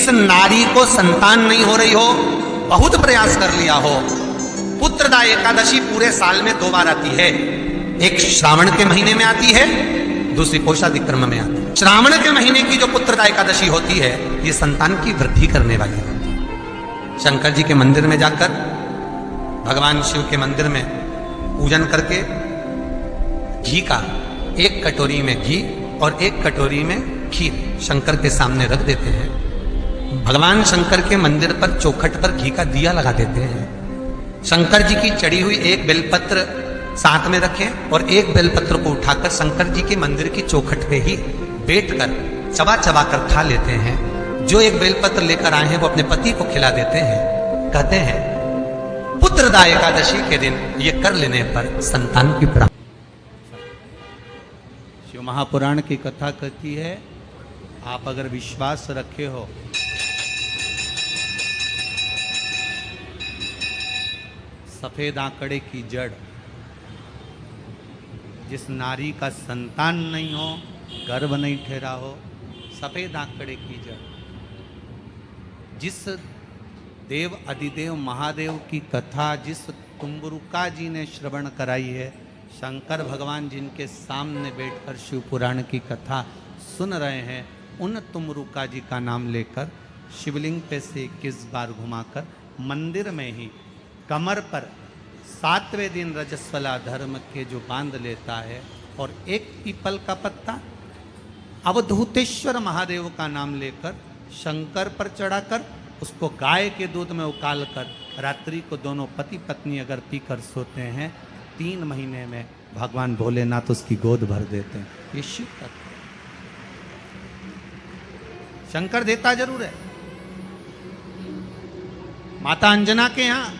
जिस नारी को संतान नहीं हो रही हो, बहुत प्रयास कर लिया हो, पुत्रदा एकादशी पूरे साल में 2 बार आती है। एक श्रावण के महीने में आती है, दूसरी पोषादिक्रम में आती है। श्रावण के महीने की जो पुत्रदा एकादशी होती है, ये संतान की वृद्धि करने वाली होती है। शंकर जी के मंदिर में जाकर, भगवान शिव के मंदिर में पूजन करके घी का 1 कटोरी में घी और 1 कटोरी में खीर शंकर के सामने रख देते हैं। भगवान शंकर के मंदिर पर चौखट पर घी का दिया लगा देते हैं। शंकर जी की चढ़ी हुई 1 बेलपत्र साथ में रखें और 1 बेलपत्र को उठाकर शंकर जी के मंदिर की चौखट पे ही बैठ कर चबा चबा कर खा लेते हैं। जो 1 बेलपत्र लेकर आए हैं वो अपने पति को खिला देते हैं। कहते हैं पुत्रदा एकादशी के दिन ये कर लेने पर संतान की प्राप्ति। शिव महापुराण की कथा कहती है, आप अगर विश्वास रखे हो, सफेद आंकड़े की जड़, जिस नारी का संतान नहीं हो, गर्भ नहीं ठहरा हो, सफेद आंकड़े की जड़, जिस देव अधिदेव महादेव की कथा जिस तुम्बरुका जी ने श्रवण कराई है, शंकर भगवान जिनके सामने बैठकर शिव पुराण की कथा सुन रहे हैं, उन तुमरुका जी का नाम लेकर शिवलिंग पे से 21 बार घुमाकर मंदिर में ही कमर पर 7वें दिन रजस्वला धर्म के जो बांध लेता है और 1 पीपल का पत्ता अवधूतेश्वर महादेव का नाम लेकर शंकर पर चढ़ाकर उसको गाय के दूध में उकाल कर रात्रि को दोनों पति पत्नी अगर पीकर सोते हैं, 3 महीने में भगवान भोलेनाथ उसकी गोद भर देते हैं। ये शिव तत्व शंकर देता जरूर है। माता अंजना के यहाँ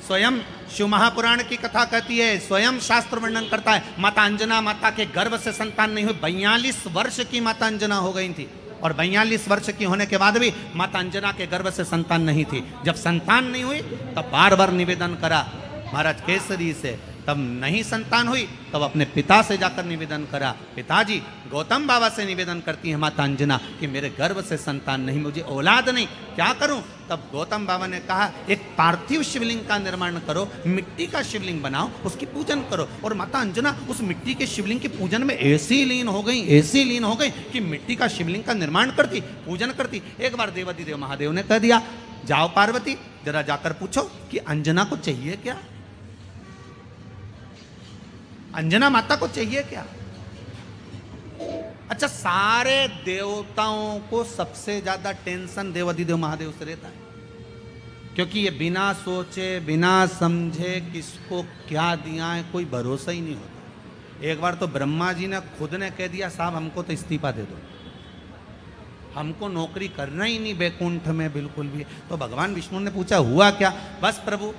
स्वयं शिव महापुराण की कथा कहती है, स्वयं शास्त्र वर्णन करता है, माता अंजना माता के गर्भ से संतान नहीं हुई। 42 वर्ष की माता अंजना हो गई थी और 42 वर्ष की होने के बाद भी माता अंजना के गर्भ से संतान नहीं थी। जब संतान नहीं हुई तब बार बार निवेदन करा महाराज केसरी से, तब नहीं संतान हुई तब अपने पिता से जाकर निवेदन करा, पिताजी गौतम बाबा से निवेदन करती है माता अंजना कि मेरे गर्भ से संतान नहीं, मुझे औलाद नहीं, क्या करूं? तब गौतम बाबा ने कहा एक पार्थिव शिवलिंग का निर्माण करो, मिट्टी का शिवलिंग बनाओ, उसकी पूजन करो। और माता अंजना उस मिट्टी के शिवलिंग के पूजन में ऐसी लीन हो गई, ऐसी लीन हो गई कि मिट्टी का शिवलिंग का निर्माण करती, पूजन करती। एक बार देवाधिदेव महादेव ने कह दिया, जाओ पार्वती जरा जाकर पूछो कि अंजना को चाहिए क्या, अंजना माता को चाहिए क्या। अच्छा, सारे देवताओं को सबसे ज्यादा टेंशन देवाधिदेव महादेव से रहता है, क्योंकि ये बिना सोचे बिना समझे किसको क्या दिया है कोई भरोसा ही नहीं होता। एक बार तो ब्रह्मा जी ने खुद ने कह दिया, साहब हमको तो इस्तीफा दे दो, हमको नौकरी करना ही नहीं बैकुंठ में बिल्कुल भी। तो भगवान विष्णु ने पूछा हुआ क्या? बस प्रभु,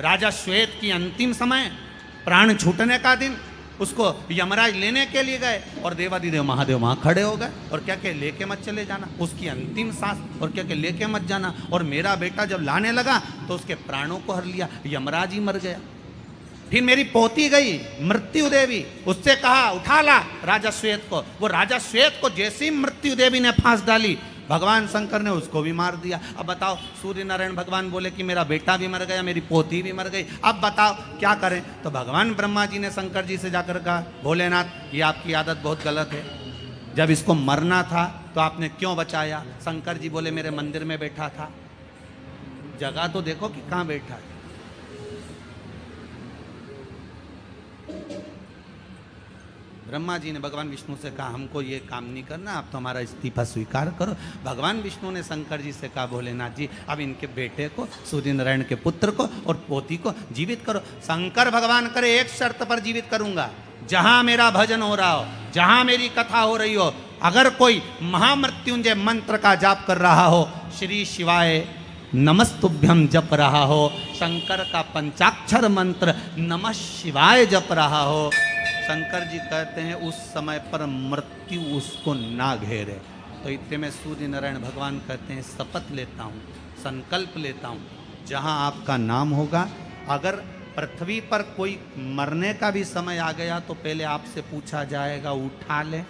राजा श्वेत की अंतिम समय, प्राण छूटने का दिन, उसको यमराज लेने के लिए गए और देवाधिदेव महादेव वहां खड़े हो गए और क्या क्या लेके मत चले जाना, उसकी अंतिम सांस, और क्या क्या लेके मत जाना। और मेरा बेटा जब लाने लगा तो उसके प्राणों को हर लिया, यमराज ही मर गया। फिर मेरी पोती गई मृत्यु देवी, उससे कहा उठा ला राजा श्वेत को, वो राजा श्वेत को जैसे ही मृत्यु देवी ने फांस डाली, भगवान शंकर ने उसको भी मार दिया। अब बताओ, सूर्य नारायण भगवान बोले कि मेरा बेटा भी मर गया, मेरी पोती भी मर गई, अब बताओ क्या करें। तो भगवान ब्रह्मा जी ने शंकर जी से जाकर कहा, भोलेनाथ ये आपकी आदत बहुत गलत है, जब इसको मरना था तो आपने क्यों बचाया? शंकर जी बोले मेरे मंदिर में बैठा था, जगह तो देखो कि कहाँ बैठा है। ब्रह्मा जी ने भगवान विष्णु से कहा हमको ये काम नहीं करना, आप तो हमारा इस्तीफा स्वीकार करो। भगवान विष्णु ने शंकर जी से कहा भोलेनाथ जी अब इनके बेटे को, सूर्य नारायण के पुत्र को और पोती को जीवित करो। शंकर भगवान करे एक शर्त पर जीवित करूंगा, जहां मेरा भजन हो रहा हो, जहां मेरी कथा हो रही हो, अगर कोई महामृत्युंजय मंत्र का जाप कर रहा हो, श्री शिवाय नमस्तुभ्यम जप रहा हो, शंकर का पंचाक्षर मंत्र नमः शिवाय जप रहा हो, शंकर जी कहते हैं उस समय पर मृत्यु उसको ना घेरे। तो इतने में सूर्य नारायण भगवान कहते हैं शपथ लेता हूँ, संकल्प लेता हूँ, जहाँ आपका नाम होगा, अगर पृथ्वी पर कोई मरने का भी समय आ गया तो पहले आपसे पूछा जाएगा उठा ले।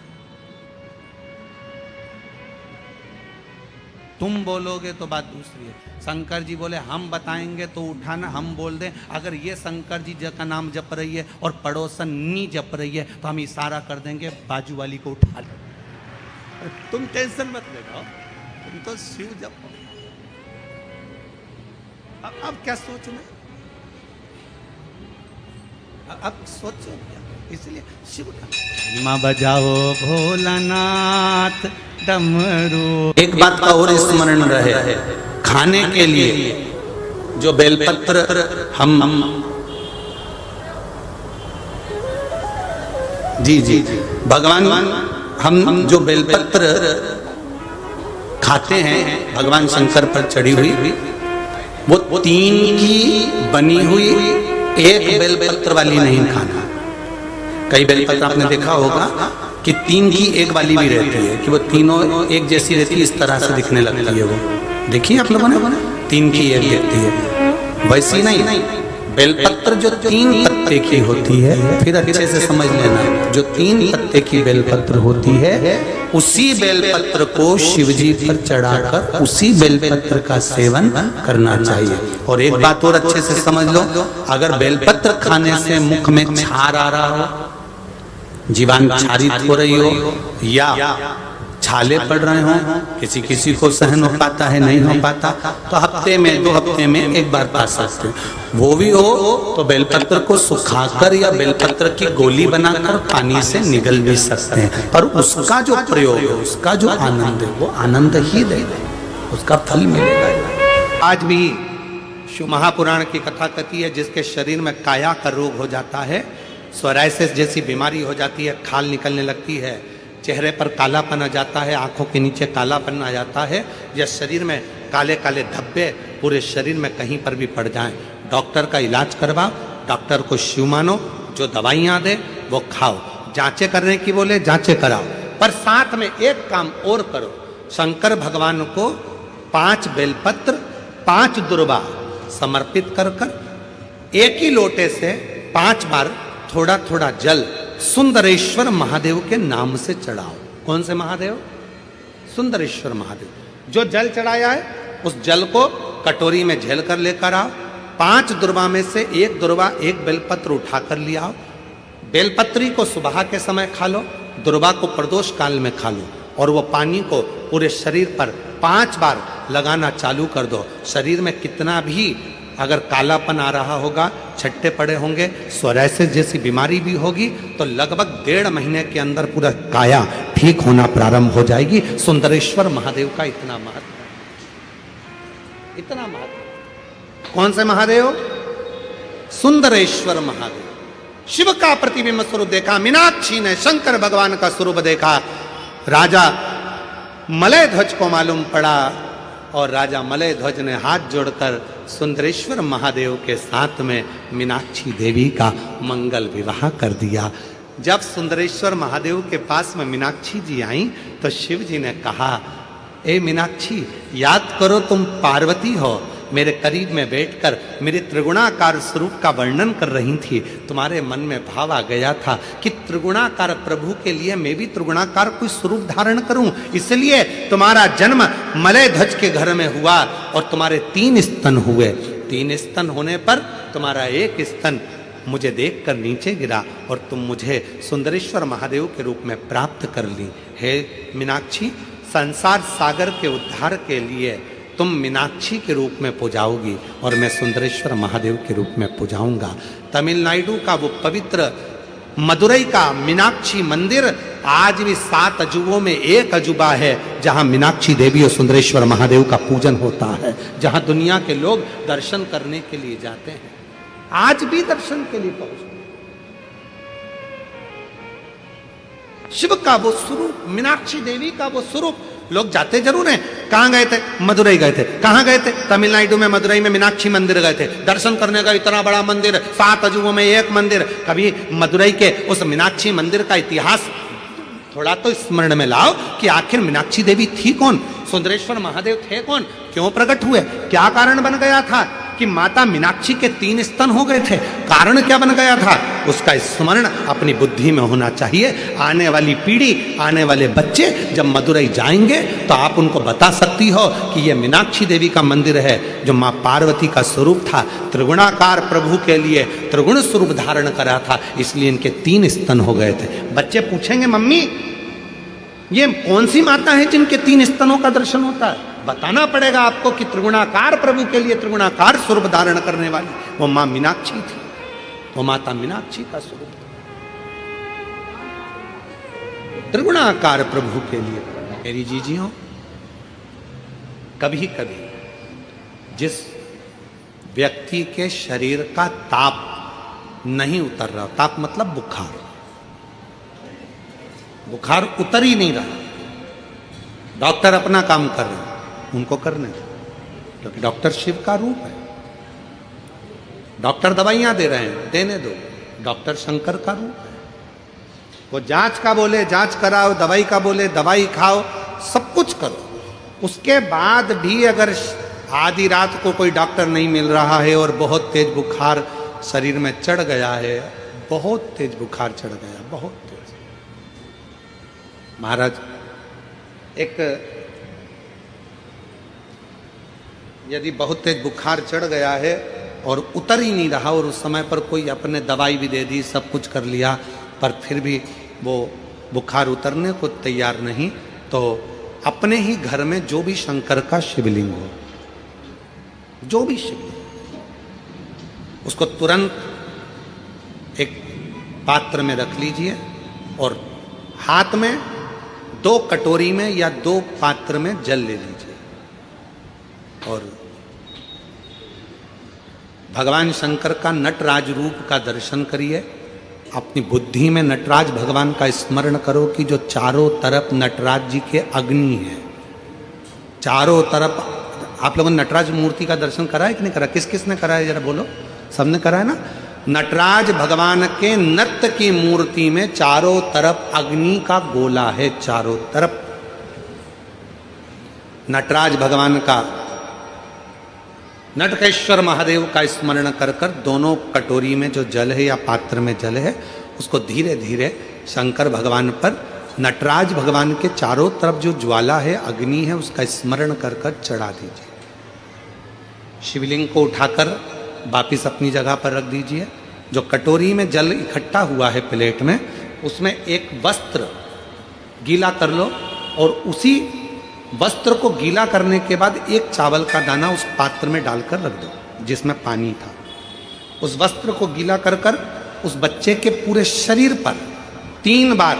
तुम बोलोगे तो बात दूसरी है। शंकर जी बोले हम बताएंगे तो उठाना, हम बोल दें अगर ये शंकर जी का नाम जप रही है और पड़ोसन नी जप रही है तो हम इशारा कर देंगे बाजू वाली को उठा लो। अरे तुम टेंशन मत ले जाओ, तुम तो शिव जपो। अब क्या सोचना, अब सोचो क्या, इसलिए शिव का माँ बजाओ भोलानाथ डमरू। एक बात का और स्मरण रहे, खाने के लिए जो बेलपत्र हम जी भगवान हम जो बेलपत्र खाते हैं भगवान शंकर पर चढ़ी हुई, वो 3 की बनी हुई, एक बेलपत्र वाली नहीं खाना। कई बेलपत्र आपने देखा होगा कि 3 की एक वाली भी रहती है, कि वो तीनों एक जैसी रहती है, इस तरह से दिखने लगती है। वो देखिए आप लोगों ने 3 की एक दिखती है, वैसी नहीं। बेलपत्र जो 3 पत्ते की होती है, फिर अच्छे से समझ लेना, जो 3 पत्ते की बेलपत्र होती है उसी बेलपत्र को शिवजी पर चढ़ाकर उसी बेलपत्र का सेवन करना चाहिए। और एक बात और अच्छे से समझ लो, अगर बेलपत्र खाने से मुख में छार आ रहा हो, जीवान क्षारित हो रही हो या छाले पड़ रहे हो, किसी किसी को सहन हो पाता है, नहीं हो पाता, तो हफ्ते में 2 हफ्ते में एक बार पा सकते हैं। वो भी हो तो बेलपत्र को सुखाकर या बेलपत्र की गोली बनाकर पानी से निगल भी सकते हैं, पर उसका जो प्रयोग है, उसका जो आनंद है, वो आनंद ही देगा, उसका फल मिलेगा। आज भी शिव महापुराण की कथा कथी है, जिसके शरीर में काया का रोग हो जाता है, सोराइसिस जैसी बीमारी हो जाती है, खाल निकलने लगती है, चेहरे पर कालापन आ जाता है, आंखों के नीचे कालापन आ जाता है, या शरीर में काले काले धब्बे पूरे शरीर में कहीं पर भी पड़ जाएं, डॉक्टर का इलाज करवाओ, डॉक्टर को शिव मानो, जो दवाइयाँ दे वो खाओ, जांचें करने की बोले जांचें कराओ, पर साथ में एक काम और करो, शंकर भगवान को 5 बेलपत्र 5 दुर्वा समर्पित कर कर एक ही लोटे से 5 बार थोड़ा थोड़ा जल सुंदरेश्वर महादेव के नाम से चढ़ाओ। कौन से महादेव? सुंदरेश्वर महादेव। जो जल चढ़ाया है उस जल को कटोरी में झेल कर लेकर आओ, 5 दुर्वा में से 1 दुर्वा 1 बेलपत्र उठा कर ले आओ, बेलपत्री को सुबह के समय खा लो, दुर्वा को प्रदोष काल में खा लो, और वो पानी को पूरे शरीर पर 5 बार लगाना चालू कर दो। शरीर में कितना भी अगर कालापन आ रहा होगा, छट्टे पड़े होंगे, सोराइसिस जैसी बीमारी भी होगी, तो लगभग 1.5 महीने के अंदर पूरा काया ठीक होना प्रारंभ हो जाएगी। सुंदरेश्वर महादेव का इतना महत्व, इतना महत्व। कौन से महादेव? सुंदरेश्वर महादेव। शिव का प्रतिबिंब स्वरूप देखा मीनाक्षी ने, शंकर भगवान का स्वरूप देखा, राजा मलय ध्वज को मालूम पड़ा, और राजा मलय ध्वज ने हाथ जोड़कर सुंदरेश्वर महादेव के साथ में मीनाक्षी देवी का मंगल विवाह कर दिया। जब सुंदरेश्वर महादेव के पास में मीनाक्षी जी आई तो शिव जी ने कहा, ए मीनाक्षी, याद करो तुम पार्वती हो, मेरे करीब में बैठकर मेरे त्रिगुणाकार स्वरूप का वर्णन कर रही थी, तुम्हारे मन में भाव आ गया था कि त्रिगुणाकार प्रभु के लिए मैं भी त्रिगुणाकार कोई स्वरूप धारण करूं, इसलिए तुम्हारा जन्म मलय ध्वज के घर में हुआ और तुम्हारे 3 स्तन हुए। 3 स्तन होने पर तुम्हारा 1 स्तन मुझे देखकर नीचे गिरा और तुम मुझे सुंदरेश्वर महादेव के रूप में प्राप्त कर ली। हे मीनाक्षी, संसार सागर के उद्धार के लिए तुम मीनाक्षी के रूप में पूजाओगी और मैं सुंदरेश्वर महादेव के रूप में पूजाऊंगा। तमिलनाडु का वो पवित्र मदुरई का मीनाक्षी मंदिर आज भी 7 अजूबों में एक अजूबा है, जहां मीनाक्षी देवी और सुंदरेश्वर महादेव का पूजन होता है, जहां दुनिया के लोग दर्शन करने के लिए जाते हैं, आज भी दर्शन के लिए पहुंचते। शिव का वो स्वरूप, मीनाक्षी देवी का वो स्वरूप, लोग जाते जरूर हैं। कहां गए थे? मदुरई गए थे। कहां गए थे? तमिलनाडु में मदुरई में मीनाक्षी मंदिर गए थे दर्शन करने का। इतना बड़ा मंदिर, 7 अजूबों में एक मंदिर। कभी मदुरई के उस मीनाक्षी मंदिर का इतिहास थोड़ा तो स्मरण में लाओ कि आखिर मीनाक्षी देवी थी कौन, सुंदरेश्वर महादेव थे कौन, क्यों प्रकट हुए, क्या कारण बन गया था कि माता मीनाक्षी के 3 स्तन हो गए थे, कारण क्या बन गया था, उसका स्मरण अपनी बुद्धि में होना चाहिए। आने वाली पीढ़ी, आने वाले बच्चे जब मदुरई जाएंगे तो आप उनको बता सकती हो कि यह मीनाक्षी देवी का मंदिर है जो माँ पार्वती का स्वरूप था, त्रिगुणाकार प्रभु के लिए त्रिगुण स्वरूप धारण करा था, इसलिए इनके 3 स्तन हो गए थे। बच्चे पूछेंगे मम्मी ये कौन सी माता है जिनके 3 स्तनों का दर्शन होता है, बताना पड़ेगा आपको कि त्रिगुणाकार प्रभु के लिए त्रिगुणाकार स्वरूप धारण करने वाली वो मां मीनाक्षी थी, वो माता मीनाक्षी का स्वरूप था। त्रिगुणाकार प्रभु के लिए मेरी जीजियों, कभी कभी जिस व्यक्ति के शरीर का ताप नहीं उतर रहा, ताप मतलब बुखार, बुखार उतर ही नहीं रहा, डॉक्टर अपना काम कर रहे हैं, उनको करने दो, क्योंकि डॉक्टर शिव का रूप है। डॉक्टर दवाइयां दे रहे हैं, देने दो, डॉक्टर शंकर का रूप है। वो जांच का बोले जांच कराओ, दवाई का बोले दवाई खाओ, सब कुछ करो, उसके बाद भी अगर आधी रात को कोई डॉक्टर नहीं मिल रहा है और बहुत तेज बुखार शरीर में चढ़ गया है, बहुत तेज बुखार चढ़ गया, बहुत तेज। महाराज एक यदि बहुत तेज बुखार चढ़ गया है और उतर ही नहीं रहा और उस समय पर कोई अपने दवाई भी दे दी, सब कुछ कर लिया, पर फिर भी वो बुखार उतरने को तैयार नहीं, तो अपने ही घर में जो भी शंकर का शिवलिंग हो, जो भी शिवलिंग, उसको तुरंत एक पात्र में रख लीजिए और हाथ में 2 कटोरी में या 2 पात्र में जल ले लीजिए और भगवान शंकर का नटराज रूप का दर्शन करिए। अपनी बुद्धि में नटराज भगवान का स्मरण करो कि जो चारों तरफ नटराज जी के अग्नि है, चारों तरफ। आप लोगों ने नटराज मूर्ति का दर्शन करा है कि नहीं करा? किस किस ने करा है जरा बोलो? सबने करा है ना? नटराज भगवान के नृत्य की मूर्ति में चारों तरफ अग्नि का गोला है, चारों तरफ। नटराज भगवान का, नटकेश्वर महादेव का स्मरण कर कर दोनों कटोरी में जो जल है या पात्र में जल है, उसको धीरे धीरे शंकर भगवान पर, नटराज भगवान के चारों तरफ जो ज्वाला है, अग्नि है, उसका स्मरण कर कर चढ़ा दीजिए। शिवलिंग को उठाकर वापिस अपनी जगह पर रख दीजिए। जो कटोरी में जल इकट्ठा हुआ है प्लेट में, उसमें एक वस्त्र गीला कर लो और उसी वस्त्र को गीला करने के बाद एक चावल का दाना उस पात्र में डालकर रख दो जिसमें पानी था। उस वस्त्र को गीला कर कर उस बच्चे के पूरे शरीर पर 3 बार,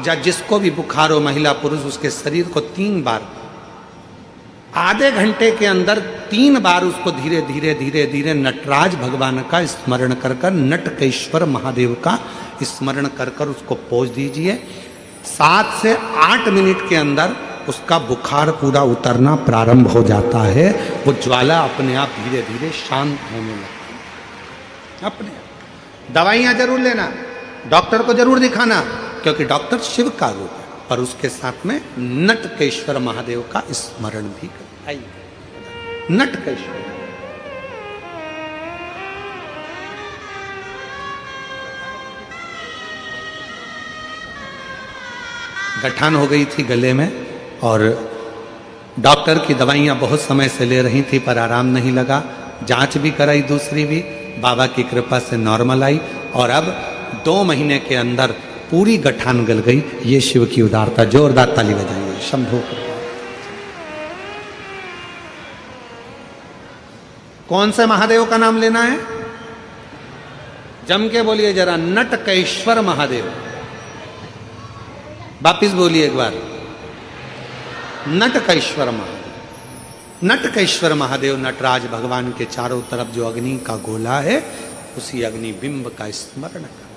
या जिसको भी बुखार हो, महिला पुरुष, उसके शरीर को 3 बार, आधे घंटे के अंदर 3 बार उसको धीरे धीरे धीरे धीरे नटराज भगवान का स्मरण कर कर, नटकेश्वर महादेव का स्मरण कर कर उसको पोंछ दीजिए। 7 से 8 मिनट के अंदर उसका बुखार पूरा उतरना प्रारंभ हो जाता है। वो ज्वाला अपने आप धीरे धीरे शांत होने लगती है। अपने आप दवाइयाँ जरूर लेना, डॉक्टर को जरूर दिखाना, क्योंकि डॉक्टर शिव का रूप है, पर उसके साथ में नटकेश्वर महादेव का स्मरण भी कर। नटकेश्वर गठान हो गई थी गले में और डॉक्टर की दवाइयाँ बहुत समय से ले रही थी पर आराम नहीं लगा। जांच भी कराई, दूसरी भी, बाबा की कृपा से नॉर्मल आई और अब 2 महीने के अंदर पूरी गठान गल गई। ये शिव की उदारता। जोरदार ताली बजाइए। शंभो। कौन से महादेव का नाम लेना है? जम के बोलिए जरा, नटकेश्वर महादेव। वापिस बोलिए एक बार, नटकेश्वर महादेव। नटकेश्वर महादेव नटराज भगवान के चारों तरफ जो अग्नि का गोला है, उसी अग्नि बिंब का स्मरण कर